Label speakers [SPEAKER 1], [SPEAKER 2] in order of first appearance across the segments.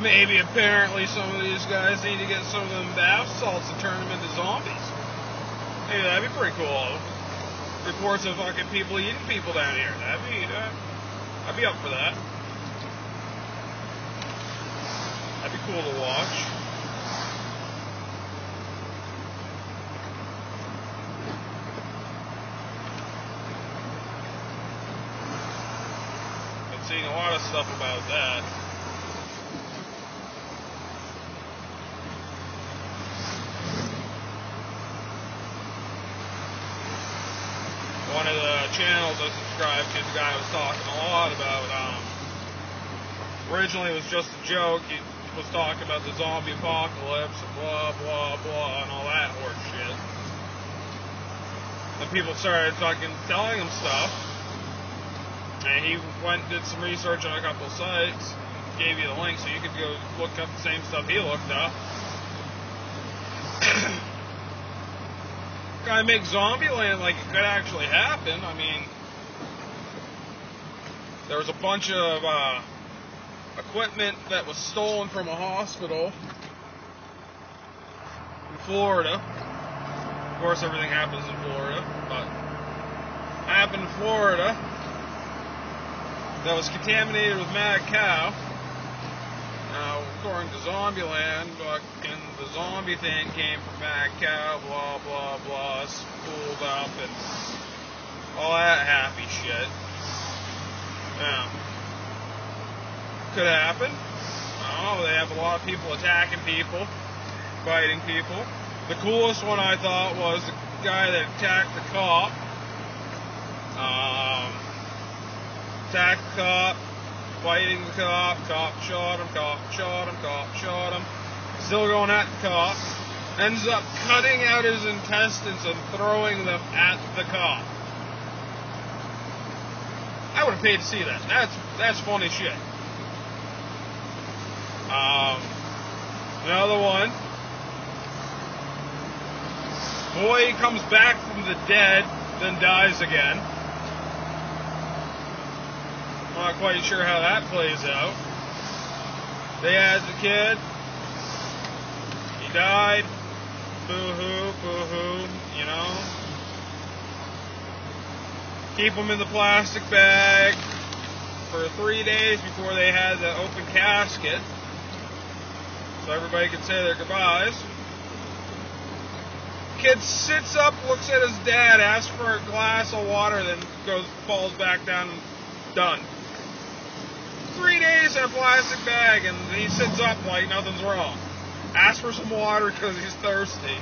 [SPEAKER 1] maybe apparently some of these guys need to get some of them bath salts and turn them into zombies. Hey, that'd be pretty cool. Reports of fucking people eating people down here. I'd be up for that. That'd be cool to watch. Been seeing a lot of stuff about that. One of the channels I subscribed to, the guy was talking a lot about, originally it was just a joke. He was talking about the zombie apocalypse and blah, blah, blah, and all that horse shit. And people started fucking telling him stuff. And he went and did some research on a couple sites, gave you the link so you could go look up the same stuff he looked up. Guy makes Zombieland like it could actually happen. I mean, there was a bunch of equipment that was stolen from a hospital in Florida. Of course, everything happens in Florida, but happened in Florida that was contaminated with mad cow. Now, according to Zombieland, fucking the zombie thing came from mad cow, blah, blah, blah, spooled up, and all that happy shit. Now, could happen. Oh, they have a lot of people attacking people, biting people. The coolest one I thought was the guy that attacked the cop. Attacked the cop, biting the cop shot him, cop shot him, cop shot him. Still going at the cop. Ends up cutting out his intestines and throwing them at the cop. I would have paid to see that. That's funny shit. Another one. Boy comes back from the dead, then dies again. I'm not quite sure how that plays out. They had the kid. He died. Boo-hoo, boo-hoo, you know. Keep him in the plastic bag for 3 days before they had the open casket, so everybody could say their goodbyes. Kid sits up, looks at his dad, asks for a glass of water, then falls back down and done. 3 days in a plastic bag, and he sits up like nothing's wrong. Asks for some water because he's thirsty,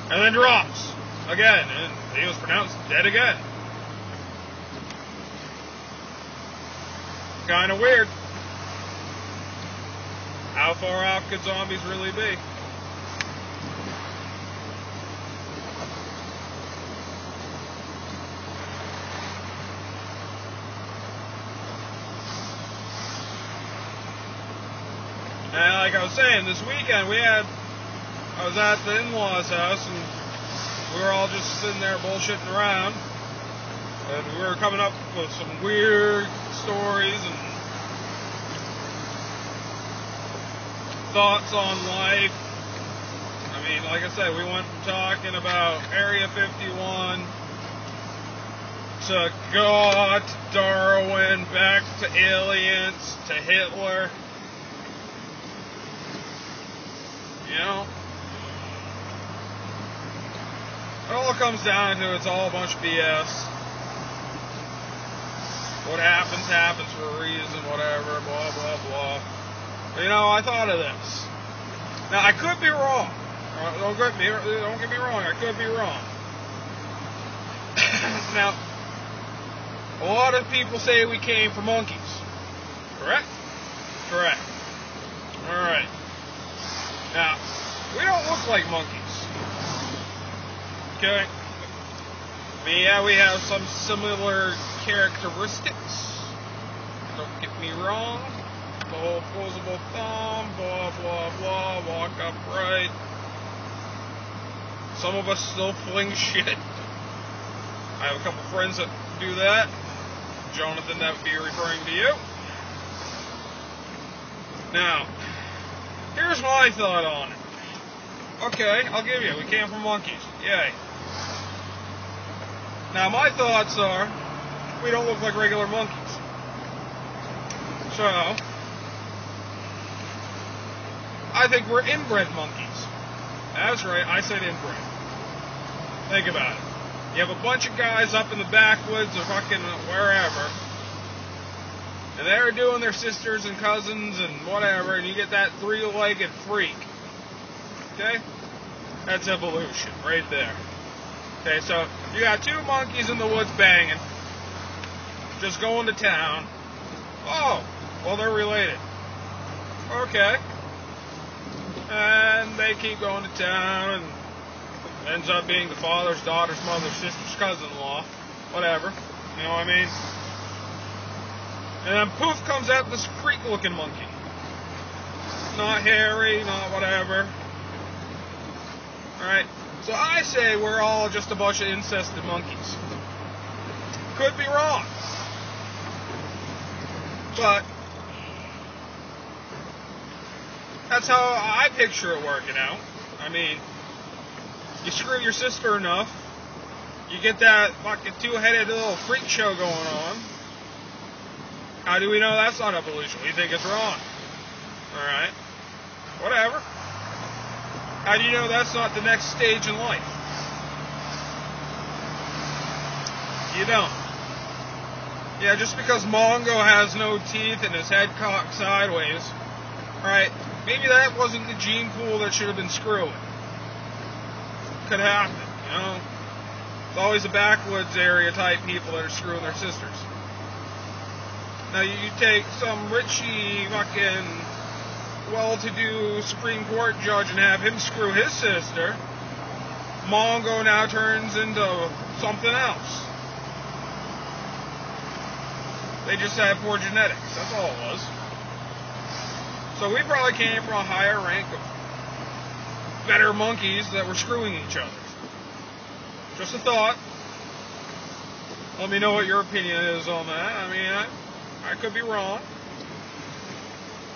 [SPEAKER 1] and then drops again, and he was pronounced dead again. Kind of weird. How far off could zombies really be? And like I was saying, this weekend I was at the in-laws' house, and we were all just sitting there bullshitting around, and we were coming up with some weird stories and thoughts on life. I mean, like I said, we went from talking about Area 51 to God, to Darwin, back to aliens, to Hitler. You know? It all comes down to it's all a bunch of BS. What happens, happens for a reason, whatever, blah, blah, blah. But, you know, I thought of this. Now, I could be wrong. Don't get me wrong, I could be wrong. Now, a lot of people say we came from monkeys. Correct? Correct. Alright. Now, we don't look like monkeys. Okay? I mean, yeah, we have some similar characteristics. Don't get me wrong. The whole opposable thumb, blah, blah, blah, walk upright. Some of us still fling shit. I have a couple friends that do that. Jonathan, that would be referring to you. Now, here's my thought on it. Okay, I'll give you. We came from monkeys. Yay. Now, my thoughts are, we don't look like regular monkeys. So, I think we're inbred monkeys. That's right, I said inbred. Think about it. You have a bunch of guys up in the backwoods or fucking wherever, and they're doing their sisters and cousins and whatever, and you get that three-legged freak. Okay? That's evolution right there. Okay, so you got two monkeys in the woods banging, just going to town. Oh, well, they're related. Okay. And they keep going to town, and it ends up being the father's, daughter's, mother's, sister's, cousin-in-law, whatever. You know what I mean? And then poof comes out this freak-looking monkey. Not hairy, not whatever. Alright, so I say we're all just a bunch of incested monkeys. Could be wrong. But that's how I picture it working out. I mean, you screw your sister enough, you get that fucking two-headed little freak show going on. How do we know that's not evolution? We think it's wrong. Alright. Whatever. How do you know that's not the next stage in life? You don't. Yeah, just because Mongo has no teeth and his head cocked sideways, alright, maybe that wasn't the gene pool that should have been screwing. Could happen, you know? It's always the backwoods area type people that are screwing their sisters. Now you take some richy fucking well-to-do Supreme Court judge and have him screw his sister, Mongo now turns into something else. They just had poor genetics, that's all it was. So we probably came from a higher rank of better monkeys that were screwing each other. Just a thought. Let me know what your opinion is on that. I mean, I could be wrong.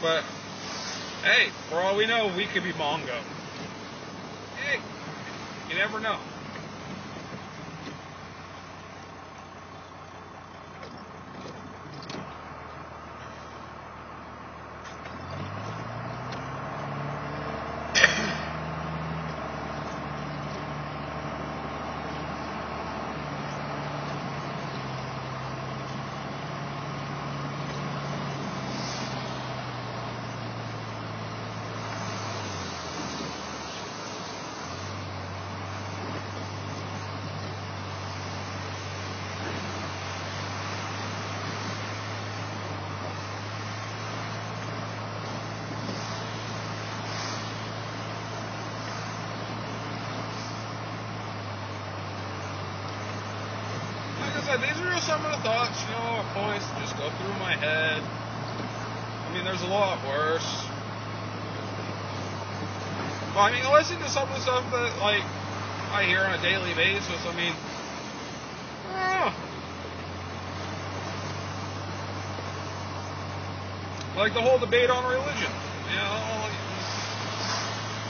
[SPEAKER 1] But, hey, for all we know, we could be Mongo. Hey, you never know. These are just some of the thoughts, you know, points that just go through my head. I mean, there's a lot worse. Well, I mean, listen to some of the stuff that, like, I hear on a daily basis. I mean, like the whole debate on religion. You know,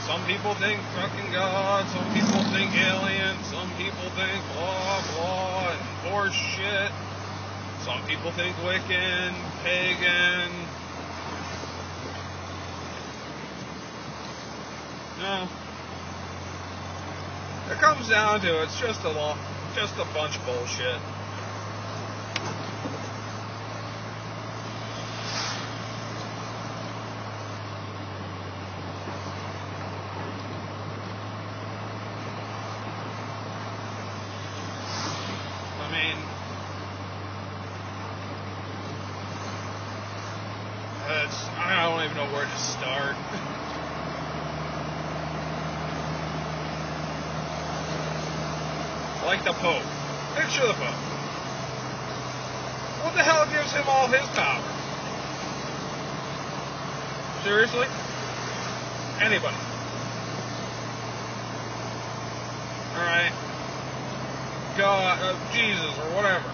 [SPEAKER 1] some people think fucking God, some people think aliens, some people think blah, blah, and horse shit. Some people think Wiccan, pagan. No. It comes down to it's just a bunch of bullshit. I don't even know where to start. Like the Pope. Picture the Pope. What the hell gives him all his power? Seriously? Anybody. Alright. God, Jesus, or whatever.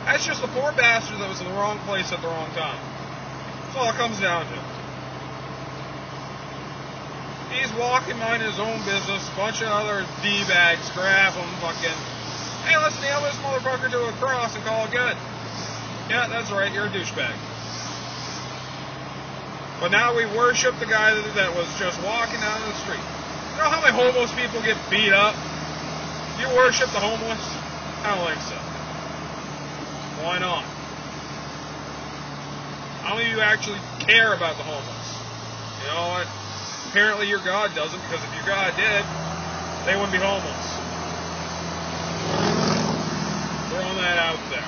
[SPEAKER 1] That's just the poor bastard that was in the wrong place at the wrong time. That's all it comes down to. He's walking, minding his own business. A bunch of other D-bags grab him, fucking, hey, let's nail this motherfucker to a cross and call it good. Yeah, that's right, you're a douchebag. But now we worship the guy that was just walking down the street. You know how many homeless people get beat up? You worship the homeless? I don't think so. Why not? How many of you actually care about the homeless? You know what? Apparently your God doesn't, because if your God did, they wouldn't be homeless. Throwing that out there.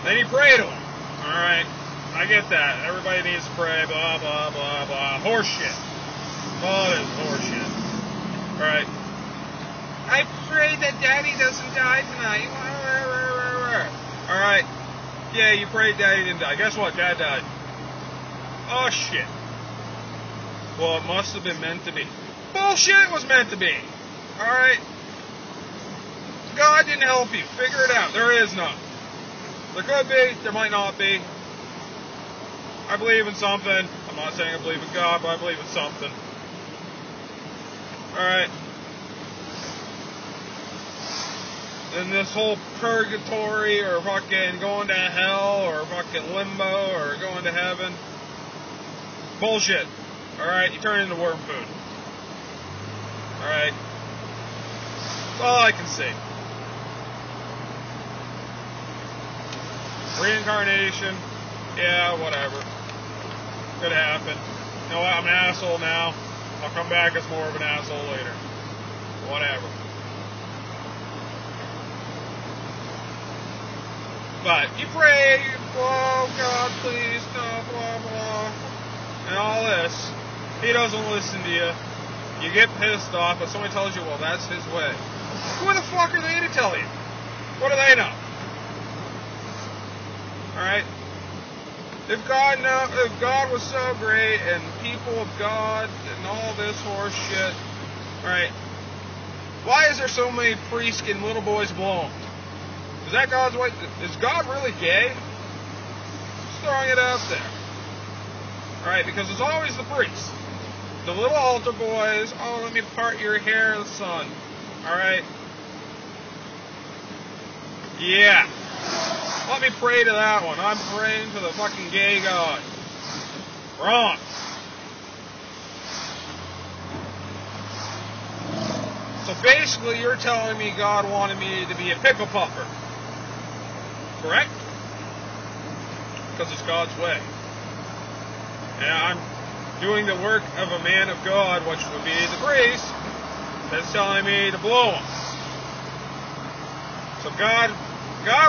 [SPEAKER 1] Then he prayed to him. Alright, I get that. Everybody needs to pray, blah, blah, blah, blah. Horseshit. All it is horseshit. Alright. I pray that Daddy doesn't die tonight. Alright. Yeah, you prayed Daddy didn't die. Guess what? Dad died. Oh, shit. Well, it must have been meant to be. Bullshit, it was meant to be. Alright? God didn't help you. Figure it out. There is none. There could be. There might not be. I believe in something. I'm not saying I believe in God, but I believe in something. Alright. And this whole purgatory or fucking going to hell or fucking limbo or going to heaven. Bullshit. Alright, you turn into worm food. Alright. That's all I can say. Reincarnation. Yeah, whatever. Could happen. You know what? I'm an asshole now. I'll come back as more of an asshole later. Whatever. But you pray, oh God, please, no, blah, blah, and all this. He doesn't listen to you. You get pissed off, but somebody tells you, well, that's his way. Who the fuck are they to tell you? What do they know? Alright? If God was so great, and people of God, and all this horse shit, alright, why is there so many priests getting little boys blown? Is that God's way? Is God really gay? Just throwing it out there. Alright, because it's always the priests. The little altar boys, oh, let me part your hair, son. Alright? Yeah. Let me pray to that one. I'm praying to the fucking gay God. Wrong. So basically, you're telling me God wanted me to be a pickle puffer. Correct? Because it's God's way. And I'm doing the work of a man of God, which would be the priest, that's telling me to blow him. So God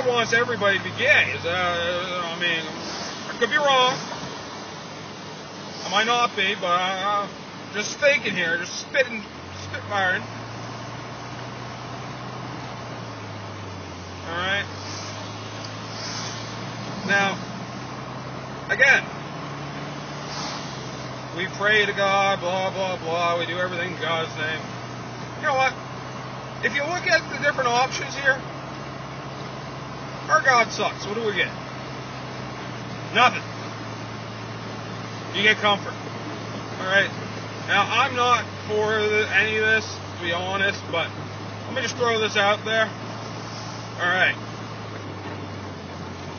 [SPEAKER 1] wants everybody to be gay. I mean, I could be wrong. I might not be, but I'm just thinking here, just spitfiring. Alright? Now, again, we pray to God, blah, blah, blah. We do everything in God's name. You know what? If you look at the different options here, our God sucks. What do we get? Nothing. You get comfort. Alright? Now, I'm not for any of this, to be honest, but let me just throw this out there. Alright.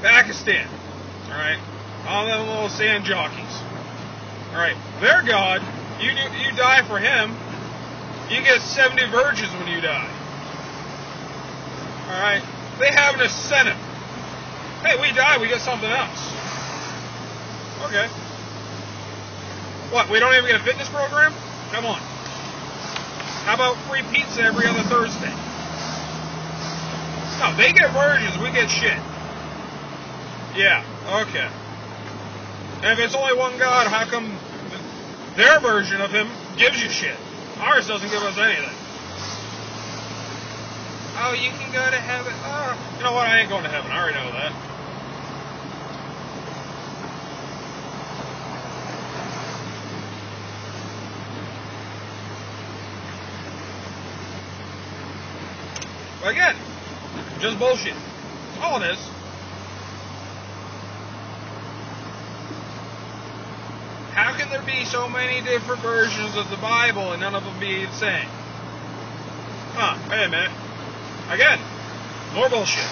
[SPEAKER 1] Pakistan. Alright. All them little sand jockeys. Alright. Their God, you die for him, you get 70 virgins when you die. Alright. They have an incentive. Hey, we die, we get something else. Okay. What, we don't even get a fitness program? Come on. How about free pizza every other Thursday? No, they get virgins, we get shit. Yeah, okay. And if it's only one God, how come their version of him gives you shit? Ours doesn't give us anything. Oh, you can go to heaven. Oh, you know what? I ain't going to heaven. I already know that. But again, just bullshit. All it is. How can there be so many different versions of the Bible and none of them be the same? Wait a minute. Again, more bullshit.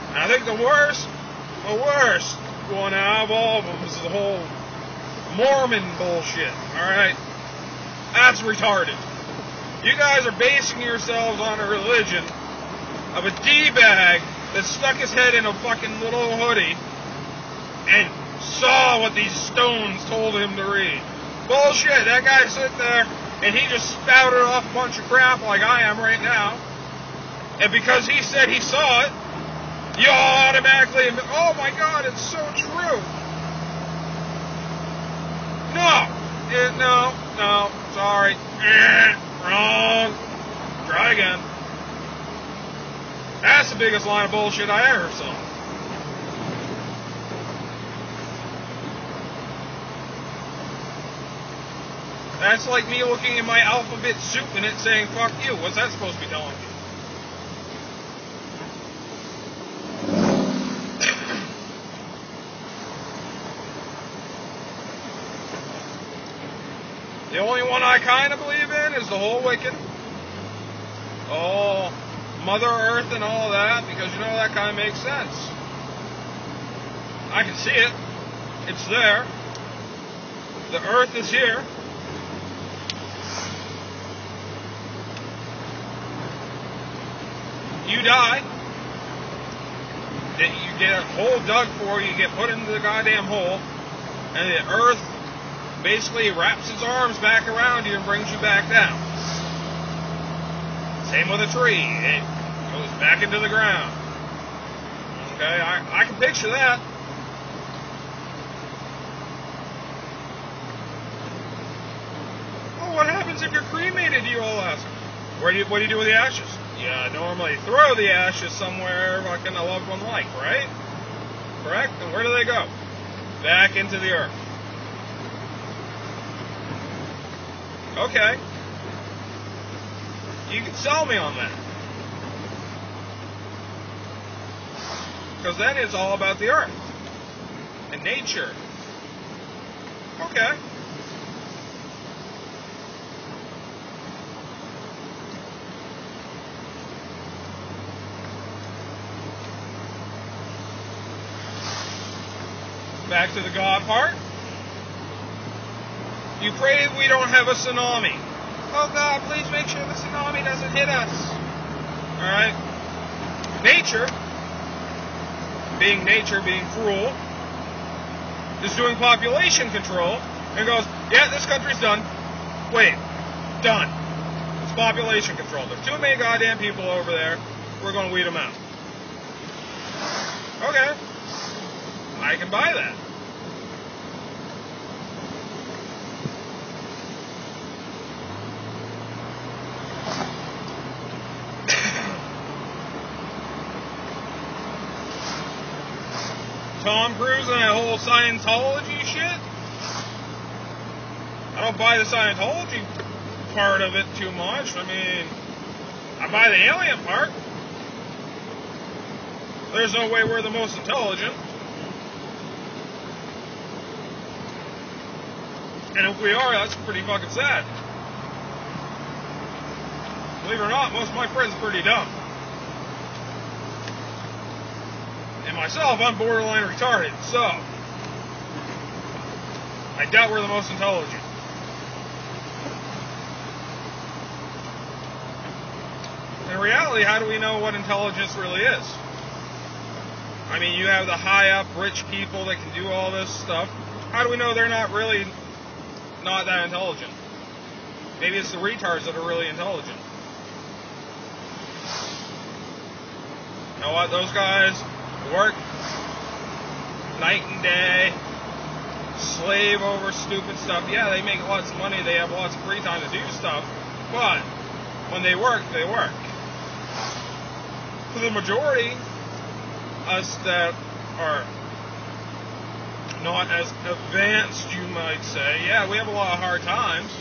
[SPEAKER 1] And I think the worst one out of all of them is the whole Mormon bullshit. Alright? That's retarded. You guys are basing yourselves on a religion of a D-bag that stuck his head in a fucking little hoodie and saw what these stones told him to read. Bullshit. That guy sitting there and he just spouted off a bunch of crap like I am right now. And because he said he saw it, you automatically admit, oh my God, it's so true. No, sorry. Wrong. Try again. That's the biggest line of bullshit I ever saw. That's like me looking at my alphabet soup and it saying, fuck you. What's that supposed to be telling me? The only one I kind of believe in is the whole Wiccan. Oh, Mother Earth and all that, because, you know, that kind of makes sense. I can see it. It's there. The Earth is here. You die. Then you get a hole dug for you, get put into the goddamn hole, and the Earth basically wraps its arms back around you and brings you back down. Same with a tree. It goes back into the ground. Okay, I can picture that. Well, what happens if you're cremated, you all ask? What do you do with the ashes? You normally throw the ashes somewhere like a loved one like, right? Correct? And where do they go? Back into the earth. Okay. You can sell me on that. Because then it's all about the earth and nature. Okay. Back to the God part. You pray we don't have a tsunami. Oh God, please make sure the tsunami doesn't hit us. Alright? Nature, being cruel, is doing population control and goes, yeah, this country's done. Wait, done. It's population control. There's too many goddamn people over there. We're going to weed them out. Okay. I can buy that. Tom Cruise and that whole Scientology shit? I don't buy the Scientology part of it too much. I mean, I buy the alien part. There's no way we're the most intelligent. And if we are, that's pretty fucking sad. Believe it or not, most of my friends are pretty dumb. And myself, I'm borderline retarded, so I doubt we're the most intelligent. In reality, how do we know what intelligence really is? I mean, you have the high-up, rich people that can do all this stuff. How do we know they're not really not that intelligent? Maybe it's the retards that are really intelligent. You know what? Those guys work night and day, slave over stupid stuff. Yeah, they make lots of money, they have lots of free time to do stuff, but when they work, they work. For the majority, us that are not as advanced, you might say, yeah, we have a lot of hard times,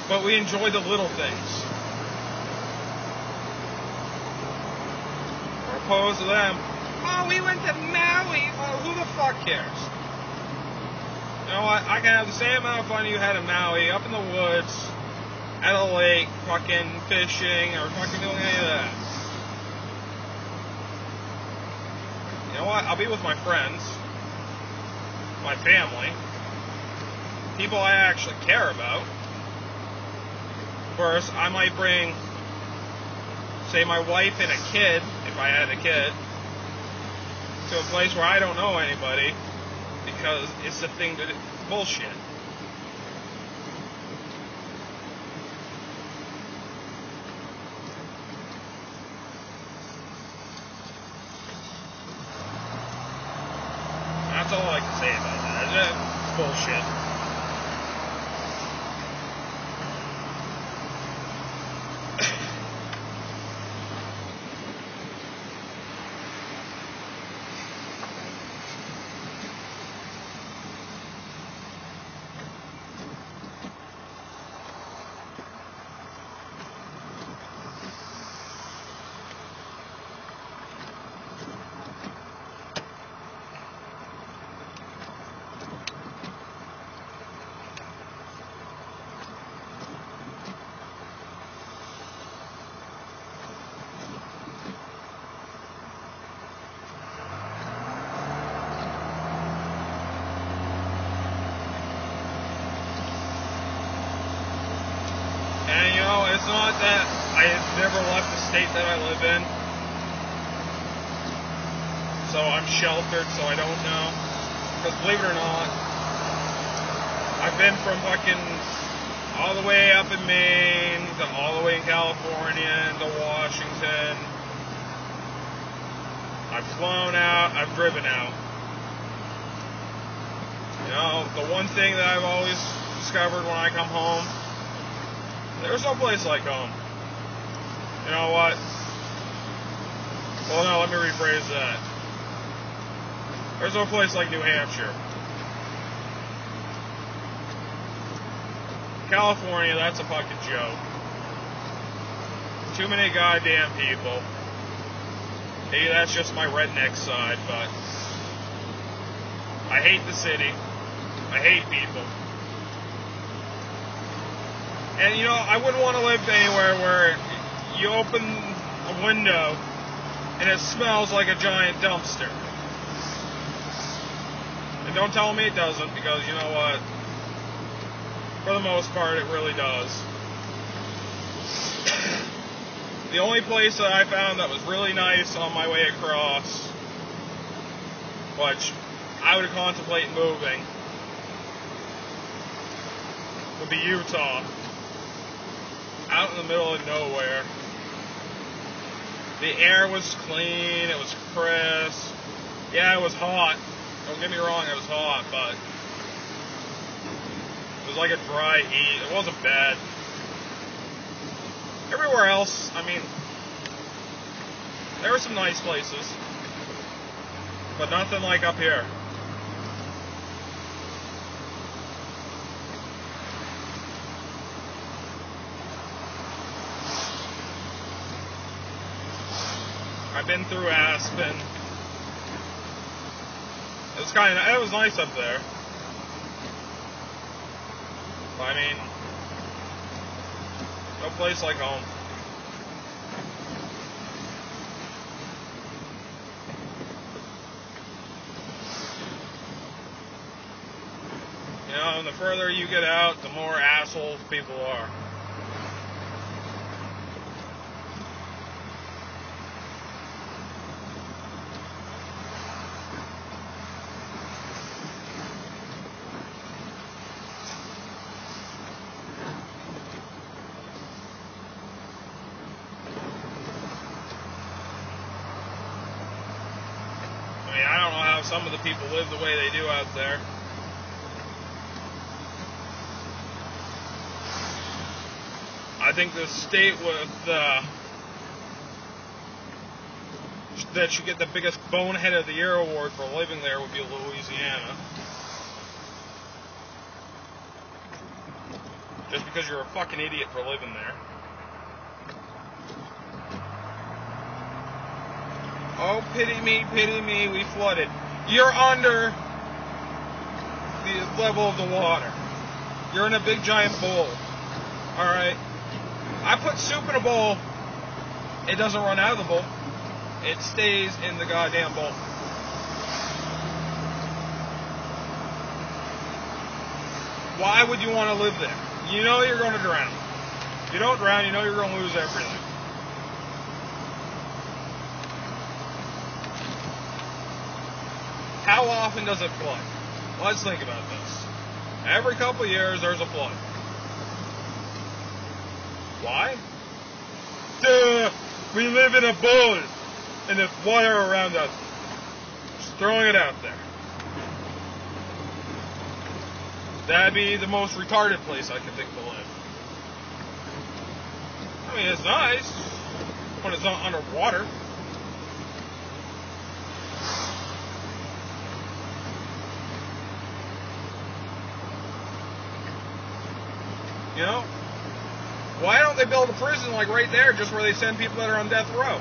[SPEAKER 1] but we enjoy the little things. opposed to them, oh, we went to Maui. Well, who the fuck cares? You know what? I can have the same amount of fun you had in Maui, up in the woods, at a lake, fucking fishing, or fucking doing any of that. You know what? I'll be with my friends, my family, people I actually care about. Of course, I might bring, say, my wife and a kid, if I had a kid, to a place where I don't know anybody, because it's the thing that bullshit. That's all I can say about that. It's bullshit. And, you know, it's not that I have never left the state that I live in, so I'm sheltered, so I don't know. Because believe it or not, I've been from fucking all the way up in Maine, to all the way in California, to Washington. I've flown out, I've driven out. You know, the one thing that I've always discovered when I come home, there's no place like home. You know what? Well, no, let me rephrase that. There's no place like New Hampshire. California, that's a fucking joke. Too many goddamn people. Maybe that's just my redneck side, but I hate the city. I hate people. And, you know, I wouldn't want to live anywhere where you open a window and it smells like a giant dumpster. And don't tell me it doesn't, because you know what? For the most part, it really does. The only place that I found that was really nice on my way across, which I would contemplate moving, would be Utah. Out in the middle of nowhere. The air was clean, it was crisp. Yeah, it was hot. Don't get me wrong, it was hot, but it was like a dry heat. It wasn't bad. Everywhere else, I mean, there were some nice places, but nothing like up here. I've been through Aspen. It was nice up there. But, I mean, no place like home. You know, and the further you get out, the more assholes people are. I mean, I don't know how some of the people live the way they do out there. I think the state with that should get the biggest bonehead of the year award for living there would be Louisiana. Just because you're a fucking idiot for living there. Oh, pity me, we flooded. You're under the level of the water. You're in a big giant bowl. Alright? I put soup in a bowl. It doesn't run out of the bowl. It stays in the goddamn bowl. Why would you want to live there? You know you're going to drown. If you don't drown, you know you're going to lose everything. How often does it flood? Let's think about this. Every couple of years, there's a flood. Why? Duh! We live in a bowl, and there's water around us. Just throwing it out there. That'd be the most retarded place I could think to live. I mean, it's nice when it's not underwater. You know? Why don't they build a prison like right there, just where they send people that are on death row?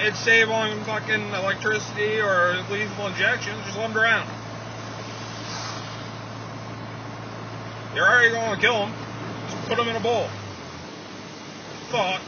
[SPEAKER 1] It'd save on fucking electricity or lethal injections. Just let them drown. You're already going to kill them. Just put them in a bowl. Thought.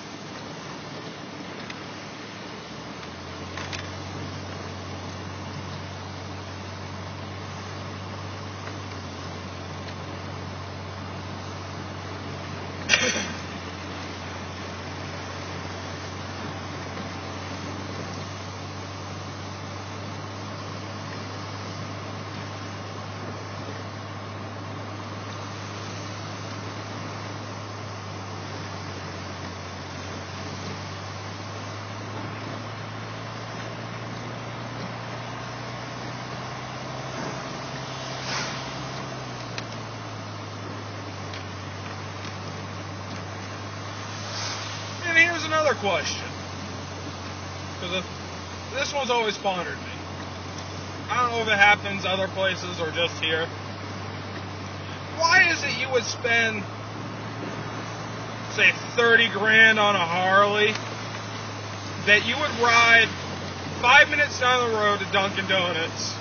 [SPEAKER 1] And here's another question, because this one's always bothered me. I don't know if it happens other places or just here. Why is it you would spend, say, 30 grand on a Harley, that you would ride 5 minutes down the road to Dunkin' Donuts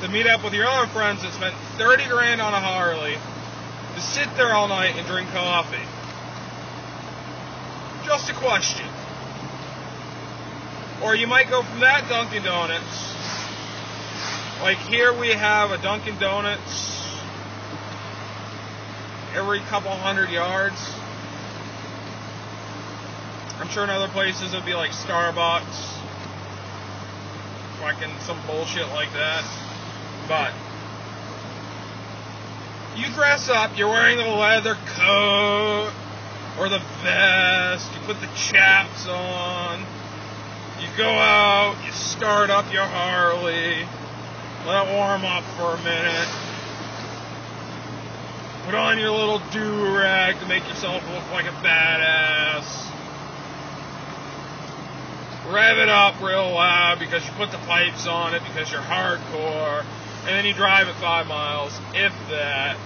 [SPEAKER 1] to meet up with your other friends that spent 30 grand on a Harley to sit there all night and drink coffee? Just a question. Or you might go from that Dunkin' Donuts. Like here we have a Dunkin' Donuts every couple hundred yards. I'm sure in other places it would be like Starbucks. Fucking some bullshit like that. But you dress up, you're wearing the leather coat or the vest, you put the chaps on, you go out, you start up your Harley, let it warm up for a minute, put on your little do-rag to make yourself look like a badass, rev it up real loud because you put the pipes on it because you're hardcore, and then you drive it 5 miles, if that,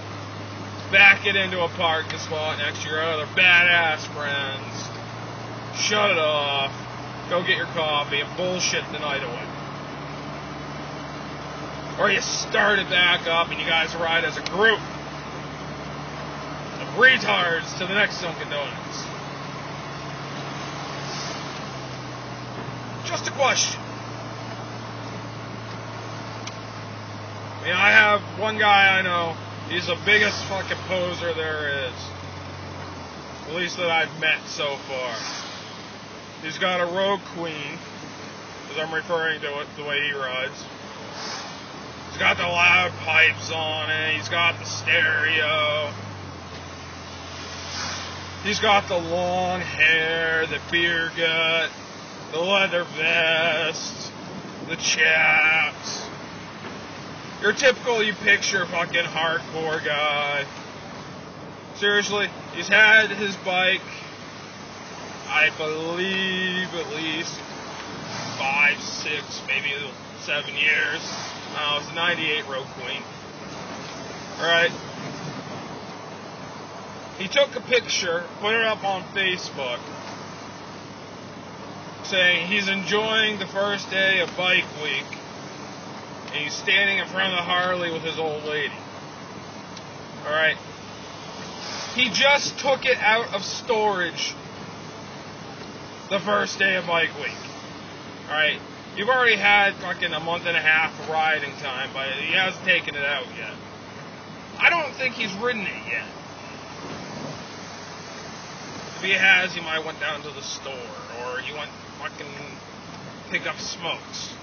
[SPEAKER 1] back it into a parking spot next to your other badass friends, shut it off, go get your coffee, and bullshit the night away. Or you start it back up and you guys ride as a group of retards to the next Dunkin' Donuts. Just a question. I mean, I have one guy I know, he's the biggest fucking poser there is. At least that I've met so far. He's got a Rogue Queen, as I'm referring to it, the way he rides. He's got the loud pipes on it, he's got the stereo. He's got the long hair, the beer gut, the leather vest, the chaps. Your typical, you picture fucking hardcore guy. Seriously, he's had his bike, I believe, at least 5, 6, maybe 7 years. It's a 98 Rogue Queen. Alright. He took a picture, put it up on Facebook, saying he's enjoying the first day of bike week, and he's standing in front of the Harley with his old lady. Alright? He just took it out of storage the first day of bike week. Alright? You've already had fucking a month and a half of riding time, but he hasn't taken it out yet. I don't think he's ridden it yet. If he has, he might have went down to the store, or he went fucking pick up smokes.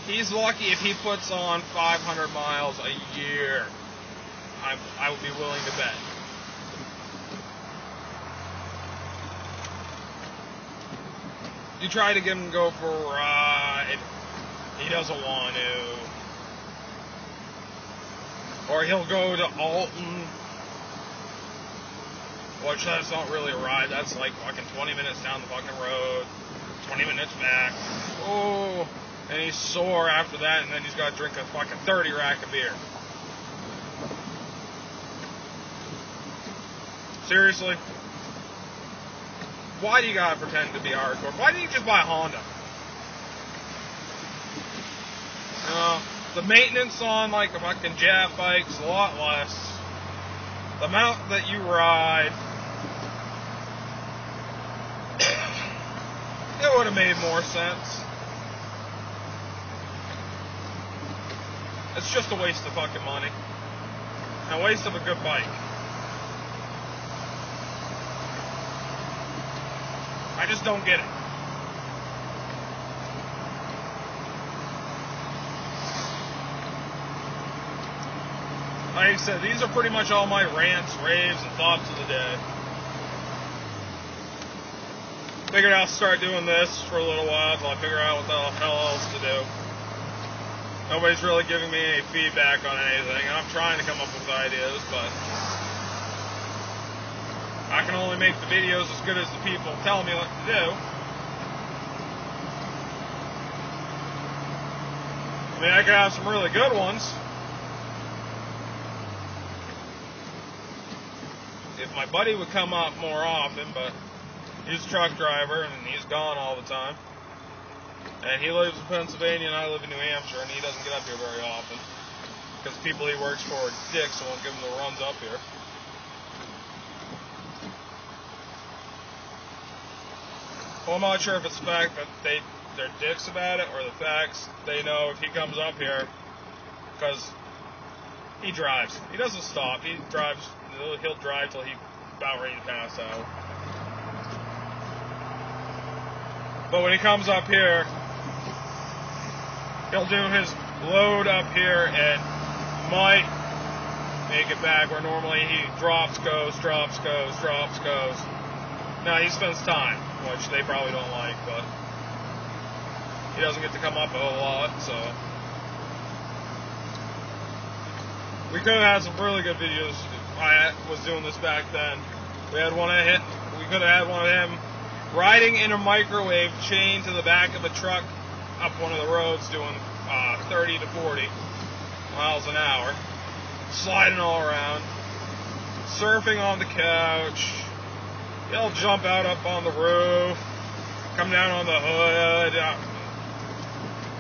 [SPEAKER 1] He's lucky if he puts on 500 miles a year. I would be willing to bet. You try to get him to go for a ride, he doesn't want to. Or he'll go to Alton, which that's not really a ride. That's like fucking 20 minutes down the fucking road, 20 minutes back. Oh, and he's sore after that, and then he's got to drink a fucking 30 rack of beer. Seriously? Why do you gotta pretend to be hardcore? Why didn't you just buy a Honda? You know, the maintenance on like a fucking jet bike's a lot less. The amount that you ride, it would have made more sense. It's just a waste of fucking money. And a waste of a good bike. I just don't get it. Like I said, these are pretty much all my rants, raves, and thoughts of the day. Figured I'll start doing this for a little while until I figure out what the hell else to do. Nobody's really giving me any feedback on anything. I'm trying to come up with ideas, but I can only make the videos as good as the people tell me what to do. I mean, I could have some really good ones. If my buddy would come up more often, but he's a truck driver and he's gone all the time. And he lives in Pennsylvania and I live in New Hampshire, and he doesn't get up here very often because people he works for are dicks and won't give him the runs up here. Well, I'm not sure if it's the fact that they're dicks about it or the facts they know if he comes up here, because he drives. He doesn't stop. He drives. He'll drive till he's about ready to pass out. But when he comes up here, he'll do his load up here and might make it back where normally he drops, goes. Now he spends time, which they probably don't like, but he doesn't get to come up a whole lot, so we could have had some really good videos. I was doing this back then. We could have had one of him riding in a microwave chained to the back of a truck up one of the roads doing 30 to 40 miles an hour, sliding all around, surfing on the couch. He'll jump out up on the roof, come down on the hood.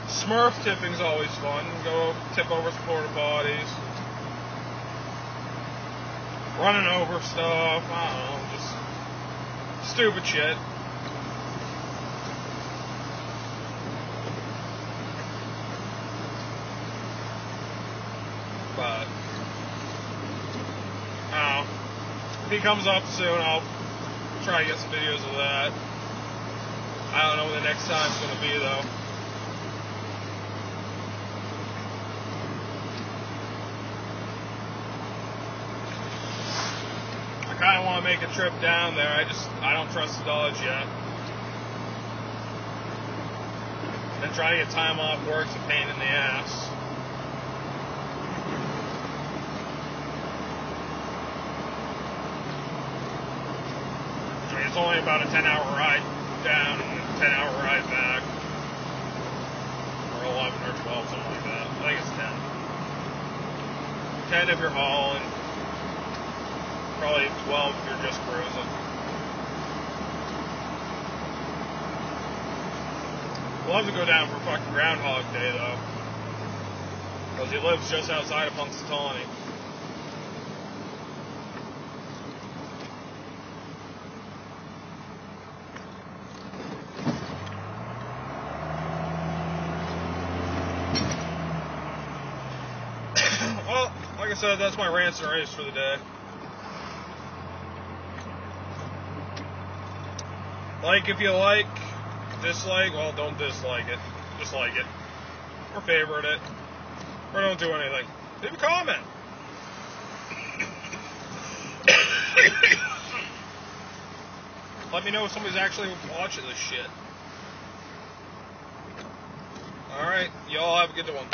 [SPEAKER 1] Smurf tipping's always fun. Go tip over some porta potties. Running over stuff. I don't know, just stupid shit. But I don't know. If he comes up soon, I'll try to get some videos of that. I don't know when the next time's going to be, though. I kind of want to make a trip down there. I don't trust the Dodge yet. And trying to get time off work's a pain in the ass. It's only about a 10-hour ride down and a 10-hour ride back. Or 11 or 12, something like that. I think it's 10. 10 if you're hauling. Probably 12 if you're just cruising. We'll have to go down for fucking Groundhog Day, though. Because he lives just outside of Punxsutawney. Well, like I said, that's my rants and raves for the day. Like if you like, dislike, well, don't dislike it. Just like it. Or favorite it. Or don't do anything. Leave a comment. Let me know if somebody's actually watching this shit. Alright, y'all have a good one.